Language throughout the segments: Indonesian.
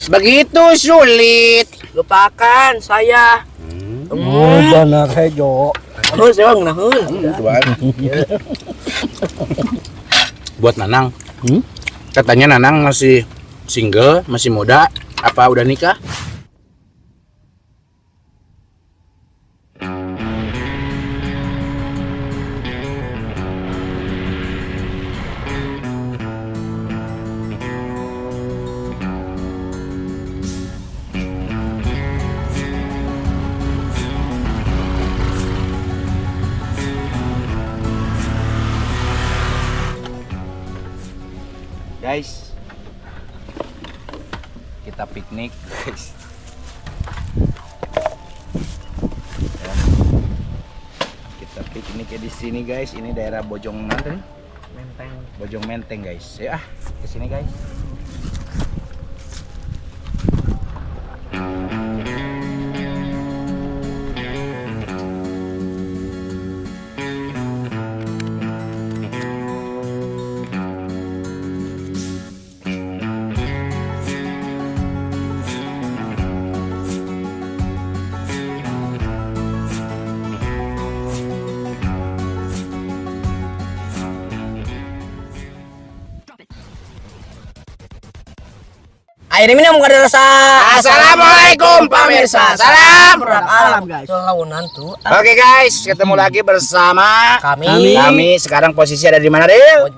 Begitu sulit. Lupakan saya. Benar hejo. Terus emang naheun. Buat Nanang. Katanya Nanang masih single, masih muda, apa udah nikah? Guys, kita piknik, guys. Ya. Kita piknik di sini, guys. Ini daerah Bojong Menteng. Bojong Menteng, guys. Ya, ke sini, guys. Air minum kada rasa. Assalamualaikum pemirsa. Salam alam guys. Launan tuh. Oke guys, ketemu lagi bersama Kami sekarang posisi ada di mana, Ril?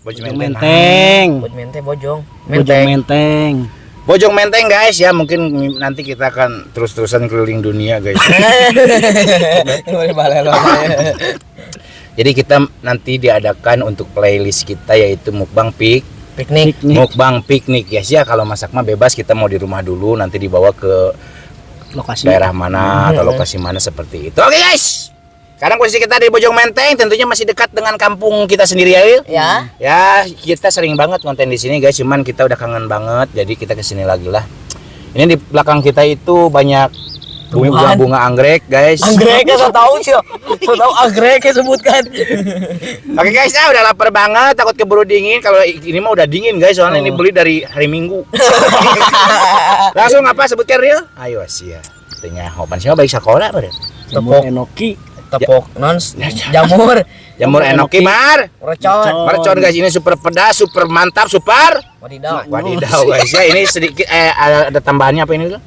Bojong Menteng. Bojong. Menteng. Bojong Menteng, guys. Ya, mungkin nanti kita akan terus-terusan keliling dunia, guys. Jadi kita nanti diadakan untuk playlist kita yaitu mukbang piknik. Mukbang piknik ya sih ya, kalau masak mah bebas, kita mau di rumah dulu, nanti dibawa ke Lokasi daerah mana atau lokasi mana seperti itu. Oke guys, sekarang posisi kita di Bojong Menteng, tentunya masih dekat dengan kampung kita sendiri ya, Wil. Ya, kita sering banget konten di sini guys, cuman kita udah kangen banget, jadi kita kesini lagi lah. Ini di belakang kita itu banyak bunga anggrek, guys. Anggrek saya tahu sih. Saya tahu anggrek sebutkan. Oke guys, udah lapar banget, takut keburu dingin. Kalau ini mah udah dingin guys, soalnya ini beli dari hari Minggu. Langsung apa sebutkan Ril? Ayo Asia. Katanya hopan siapa baik sekolah pada. Tepok enoki. Tepok non jamur enoki mar. Mercon guys, ini super pedas, super mantap, super wadidaw guys ya. Ini sedikit ada tambahannya apa ini tuh?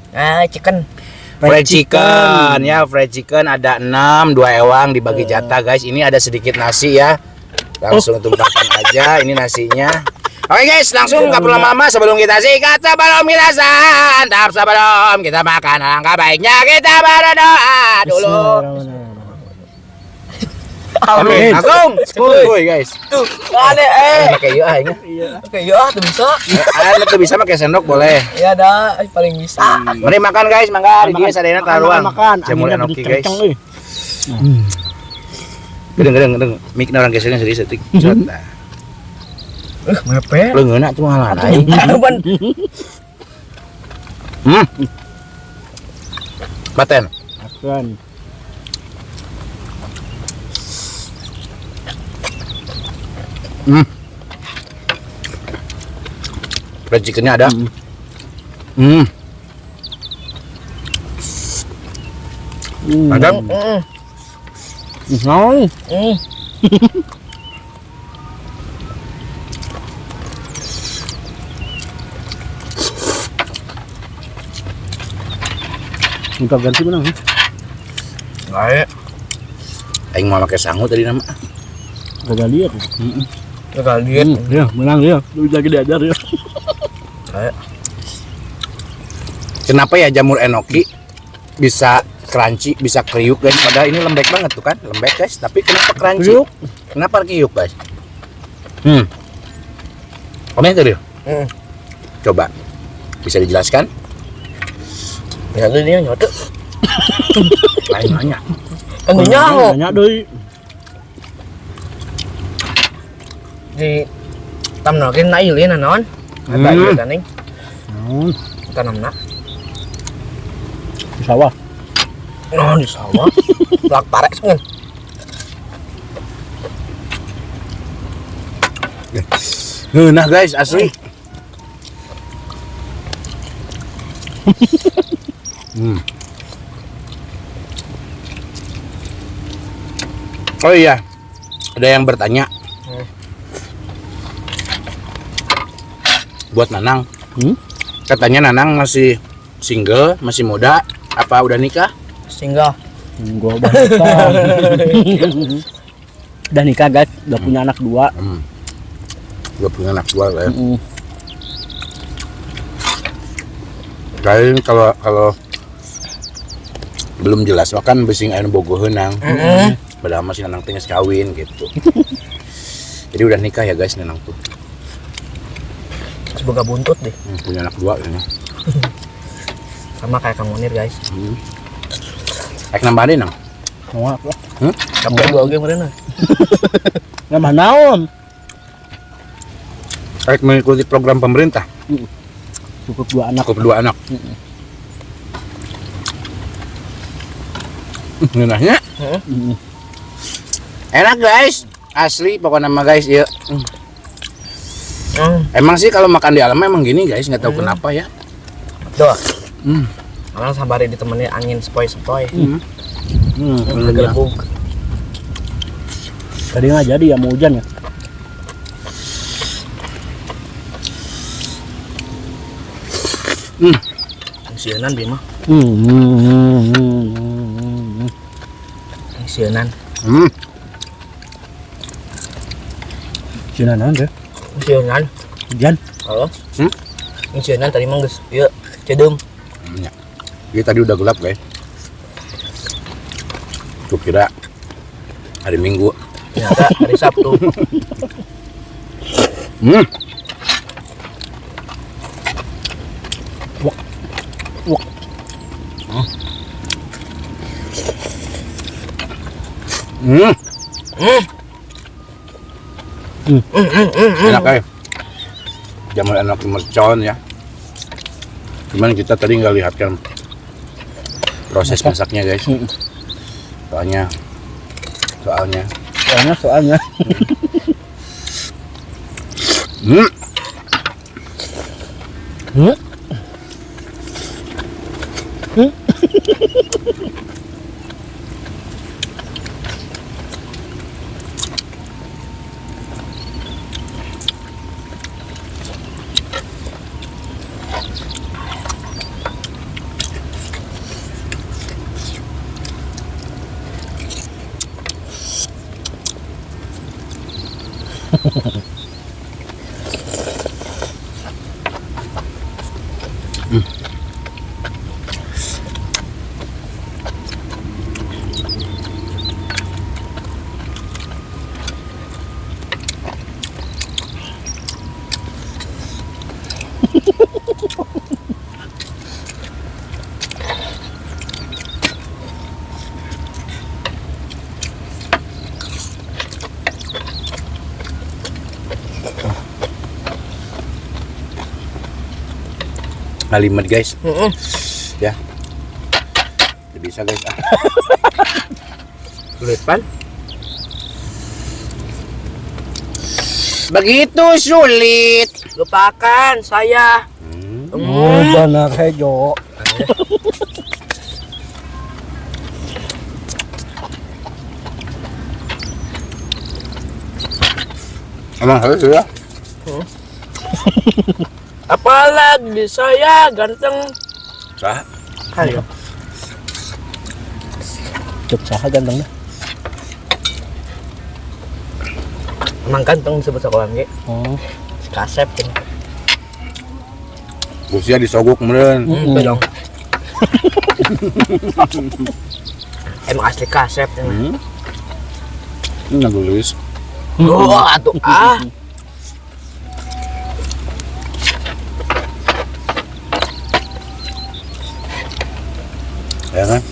Chicken. Fried chicken ya, fried chicken ada 6, 2 ewang dibagi jatah guys. Ini ada sedikit nasi ya. Langsung tumpahkan aja ini nasinya. Oke guys, langsung nggak perlu lama-lama, sebelum kita sikat, sebelum kita santap, sebelum kita makan, alangkah baiknya kita berdoa dulu. Amin. Langsung. Woi guys. Tuh, ada Pakai yuk aing. Oke, yuk tuh bisa. Tuh bisa pakai sendok boleh. Iya dah, paling bisa. Mari makan guys, mangga di dia sadayana taruhan. Jamur enoki guys. Gedeng. Mik orang gesernya sedih setik. Mepet. Lu ngeuna cuma halan aing. Paten. Akan. Fried chickennya ada. Mantap. Minta ganti mana? Baik. Aing mau pakai sangu tadi nama. Gak lihat. Gak lihat. Ya, menang dia. Lu lagi diajar ya. Kenapa ya jamur enoki bisa crunchy, bisa kriuk guys? Padahal ini lembek banget tuh kan, lembek guys. Tapi kenapa crunchy? Kriuk. Kenapa kriuk guys? Komentar ya? Coba, bisa dijelaskan? Ya tuh dia nyoto. Lain nanya. Tentunya Nanya doi. di tamnokin nailin naon. Ada ieu kaning. Tanamna. Di sawah. Oh, di sawah. Lak parek sun. Nah guys, asli. Oh iya, ada yang bertanya. Buat Nanang, katanya Nanang masih single, masih muda, apa udah nikah? Single. Gua udah nikah. Udah nikah guys, udah punya anak 2. Udah punya anak 2 lah ya. Kalian kalau belum jelas makan besing anu bogo heunang. Padahal masih Nanang teh geus kawin gitu. Jadi udah nikah ya guys Nanang tuh. Semoga buntut deh. Punya anak 2 kayaknya. Sama kayak Kang Munir guys. Kayak nambah deh Nang. Mau apa? Sampai 2 game kemarin. Nambah naon? Kayak mengikuti program pemerintah. Cukup 2 anak. Cukup 2 anak. Ngenahnya. Enak guys, asli pokoknya mah guys ya. Emang sih kalau makan di alam emang gini guys, nggak tahu kenapa ya. Tuh. Orang sambari ditemani angin sepoi-sepoi. Tergelembung. Tadi nggak jadi ya, mau hujan ya. Sieunan Bima. Sieunan. Cina naon deh. Sieunan. Hujan. Halo. Sieunan tadi mah geus ieu cedem. Ya. Jadi tadi udah gelap guys. Tuh kira hari Minggu. Ternyata hari Sabtu. Wah. Enak guys. Jamu enak mercon ya. Cuman kita tadi nggak lihat kan proses masaknya guys. Soalnya. Soalnya. Kalimat guys. Ya. Tidak bisa guys. Sulit pan. Begitu sulit. Lupakan saya. Oh, benar hejo. Emang harus ya? Apalagi saya ganteng. Sah. Ayo. Cuk saha ganteng dah. Emang ganteng disebut sekolah ge. Oh. Kasep kan. Usia disogok meureun. Dong. Emang asli kasep ya. Ini gelis. Oh, atuh Ya kan?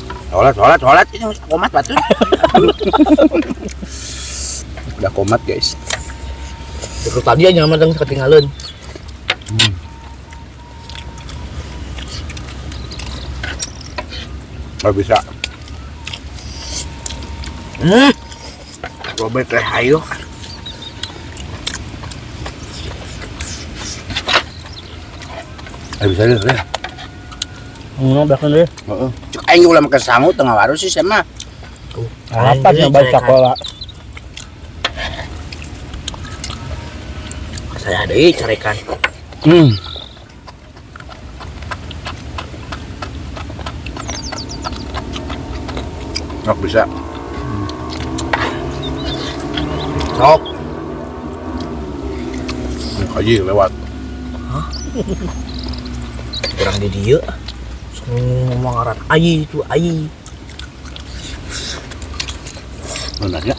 Sholat ini komat batu. Udah komat guys. Terus tadi aja mah teng ketinggalan. Nggak bisa. Robert teh hayu. Nggak bisa deh. Bahkan deh. Heeh. Cek aing ulah make sangu tengah waru sih sama. Apa nya baca sekolah? Saya ada carekan. Nggak bisa. Sok. Kaji lewat. Kurang di dia. Ngomong ngaran ai itu ai. Benarnya.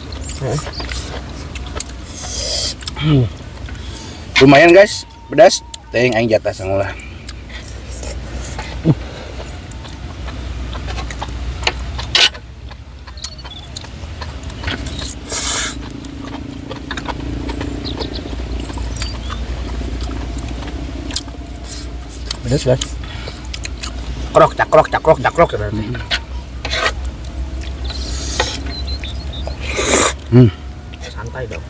Lumayan guys, pedas. Teuing aing jatah sangulah. Pedas guys. Krok cakrok berarti. Santai dong.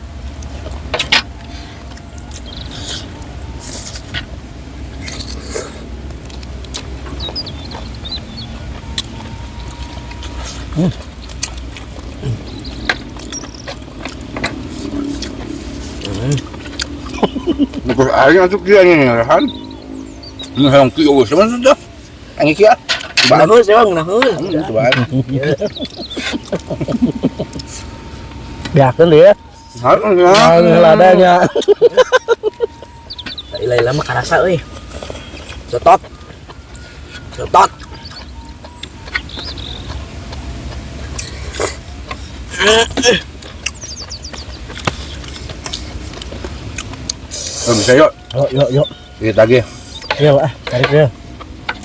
Bukan aing atuh kieu nya kan. Ini hayang kieu sama sudah. Aing kieu. Nah, heus emang nah heus. Itu bae. Biarkan deh ya. Ladanya. Laila mah karasa euy. Setot. Oh, bisa yuk. Yuk. Kita lagi. Iya, Pak. Tarik dia.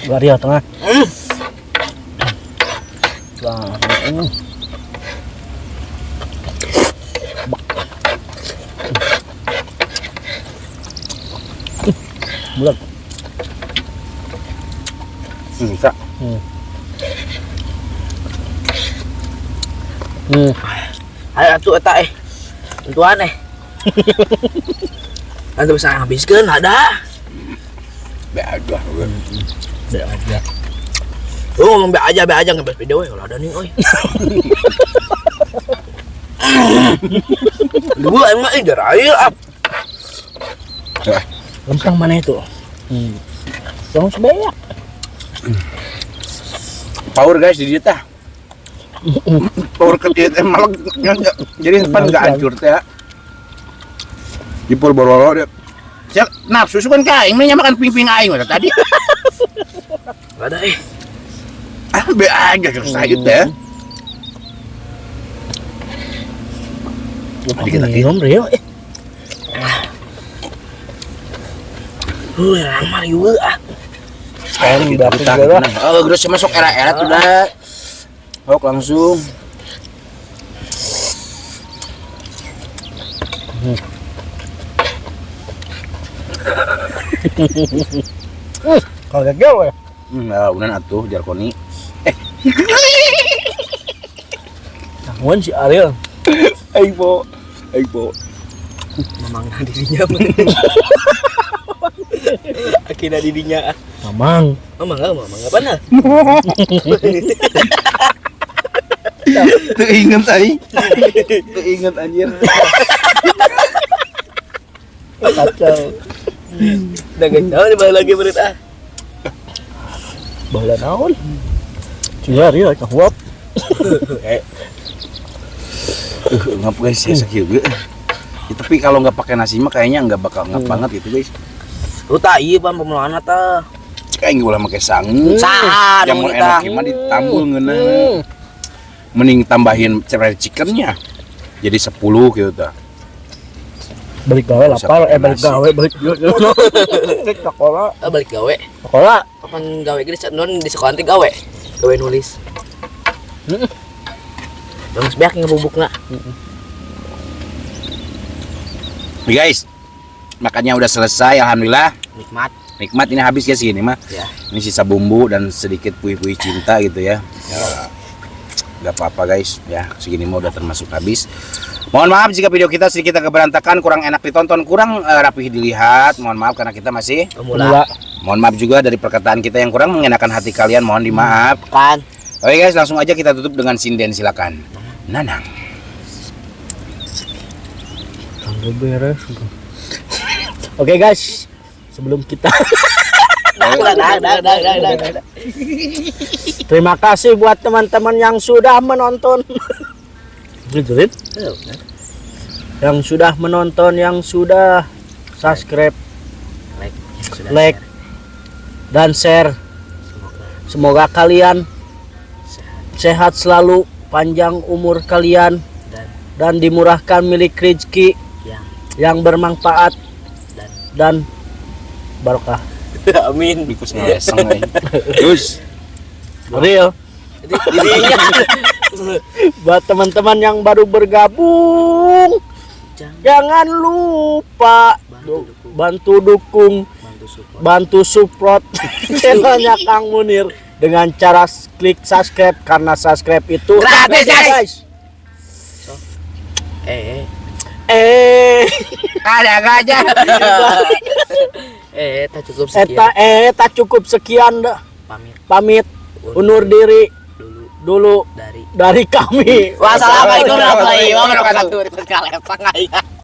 Buat dia tengah. Wah, bulat. Bisa. Ayo atuh eta tentuan Anda bisa habiskan ada. Be aja. Be aja. Ngomong be aja ngebahas video kalau ada nih oi. Dua emang derail up. Lempang mana itu? Yang sebanyak. Power guys di dia tah. Power ke dia malah jadi depan enggak hancur teh. Jipul borolo dia. Siap nafsu sukan kaing mah makan ping-ping aing tadi. Enggak ada Be aja selesai gitu ya. Dikit lagi om Rio. Lamar juga Sekarang udah Utang. Oh, udah masuk era-era tuh dah. Hok langsung. Kalau gagal ya. Nah, udah atuh Jarkoni. Tangguan si Ariel. Aibo. memang dirinya akhirnya dirinya Mamang. mamang enggak benar Teinget aing. Teinget anjir. Kacau. udah gak tahu nih balik lagi berit Bahala naon? Cia Ariel kahuap. Ngap guys ya sakieu ge. Ya, tapi kalau nggak pakai nasi mah kayaknya nggak bakal ngap banget gitu guys. lu tak iya pan pemelaan ta Kayaknya ulah pakai sangu. Saha Yang dong mau kita. enak gimana ditambul ngeunah. Mending tambahin fried chickennya. Jadi 10 gitu ta. Balik gawe lapar, balik Nasi. gawe balik Cek sekolah. balik gawe Sekolah. kapan gawe gini non di sekolah nanti gawe nulis dong sebeak ngebubuk nak Guys, makannya udah selesai alhamdulillah. nikmat Ini habis ya segini mah. ya Ini sisa bumbu dan sedikit puih-puih cinta gitu ya. Gak apa-apa guys, ya segini mah udah termasuk habis. Mohon maaf jika video kita sedikit agak berantakan, kurang enak ditonton, kurang rapih dilihat. Mohon maaf karena kita masih Pemula. mohon maaf juga dari perkataan kita yang kurang mengenakan hati kalian, mohon dimaaf. Kan. Oke guys, langsung aja kita tutup dengan sinden, silakan. Nanang. Beres. Oke guys, sebelum kita terima kasih buat teman-teman yang sudah menonton. Jerit. Yang sudah menonton, yang sudah subscribe, like dan share. Semoga kalian sehat selalu, panjang umur kalian dan dimurahkan milik rezeki yang bermanfaat dan barokah. Amin. Bikus ngeleseng nih. Terus Real. Dirinya. Buat teman-teman yang baru bergabung, jangan lupa bantu dukung, bantu support channelnya Kang Munir dengan cara klik subscribe, karena subscribe itu gratis, guys. Ada gajah. Tak cukup sekian. tak cukup sekian dah. Pamit undur diri dulu dari kami. Wassalamualaikum warahmatullahi wabarakatuh.